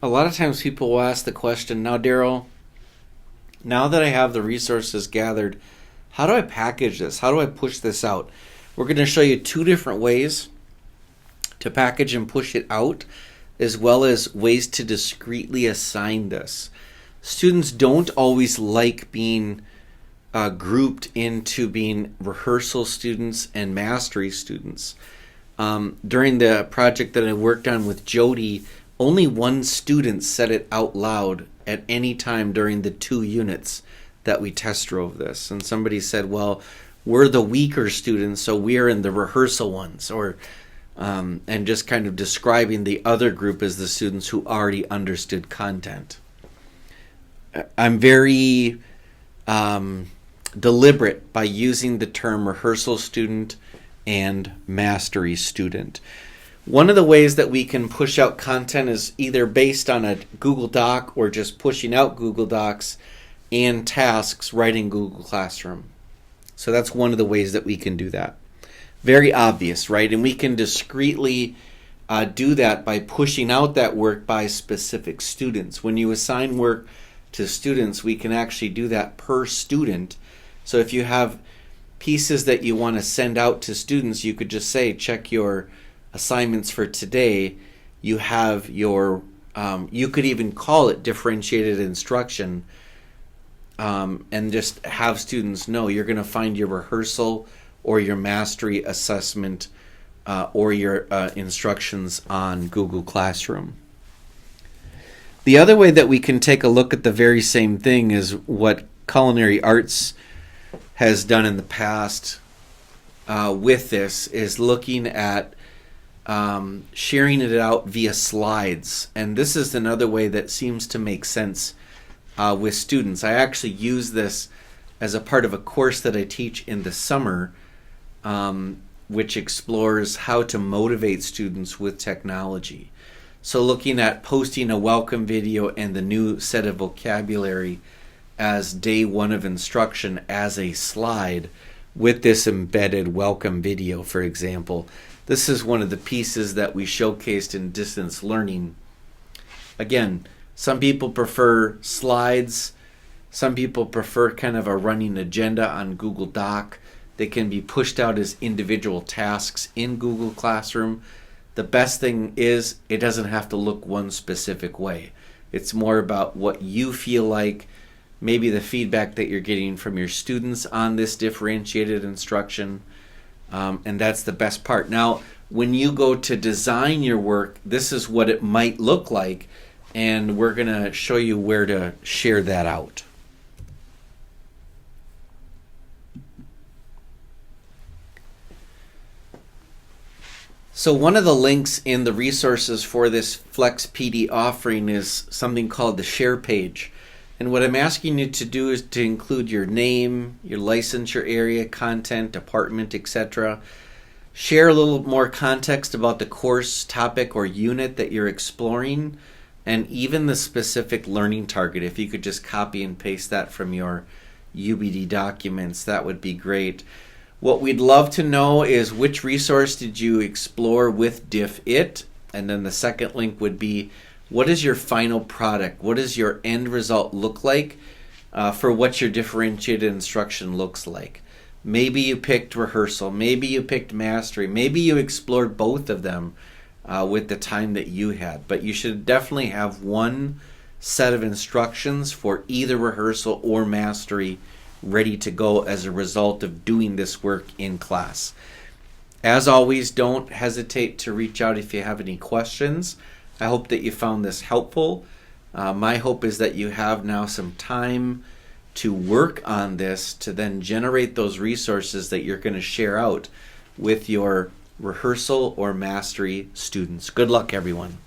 A lot of times people will ask the question, now, Daryl, now that I have the resources gathered, how do I package this? How do I push this out? We're going to show you two different ways to package and push it out, as well as ways to discreetly assign this. Students don't always like being grouped into being rehearsal students and mastery students. During the project that I worked on with Jody, only one student said it out loud at any time during the 2 units that we test drove this. And somebody said, well, we're the weaker students, so we're in the rehearsal ones, or and just kind of describing the other group as the students who already understood content. I'm very deliberate by using the term rehearsal student and mastery student. One of the ways that we can push out content is either based on a Google Doc or just pushing out Google Docs and tasks right in Google Classroom. So that's one of the ways that we can do that. Very obvious, right? And we can discreetly do that by pushing out that work by specific students. When you assign work to students, we can actually do that per student. So if you have pieces that you want to send out to students, you could just say, check your assignments for today. You have your, you could even call it differentiated instruction, and just have students know you're going to find your rehearsal or your mastery assessment or your instructions on Google Classroom. The other way that we can take a look at the very same thing is what Culinary Arts has done in the past with this, is looking at sharing it out via slides. And this is another way that seems to make sense with students. I actually use this as a part of a course that I teach in the summer, which explores how to motivate students with technology. So looking at posting a welcome video and the new set of vocabulary as day 1 of instruction as a slide with this embedded welcome video, for example. This is one of the pieces that we showcased in distance learning. Again, some people prefer slides. Some people prefer kind of a running agenda on Google Doc. They can be pushed out as individual tasks in Google Classroom. The best thing is it doesn't have to look one specific way. It's more about what you feel like, maybe the feedback that you're getting from your students on this differentiated instruction, and that's the best part. Now, when you go to design your work, this is what it might look like, and we're going to show you where to share that out. So one of the links in the resources for this Flex PD offering is something called the Share page. And what I'm asking you to do is to include your name, your licensure area, content, department, etc. Share a little more context about the course, topic, or unit that you're exploring, and even the specific learning target. If you could just copy and paste that from your UBD documents, that would be great. What we'd love to know is which resource did you explore with DiffIt? And then the second link would be, what is your final product? What does your end result look like for what your differentiated instruction looks like? Maybe you picked rehearsal. Maybe you picked mastery. Maybe you explored both of them with the time that you had. But you should definitely have one set of instructions for either rehearsal or mastery ready to go as a result of doing this work in class. As always, don't hesitate to reach out if you have any questions. I hope that you found this helpful. My hope is that you have now some time to work on this to then generate those resources that you're going to share out with your rehearsal or mastery students. Good luck, everyone.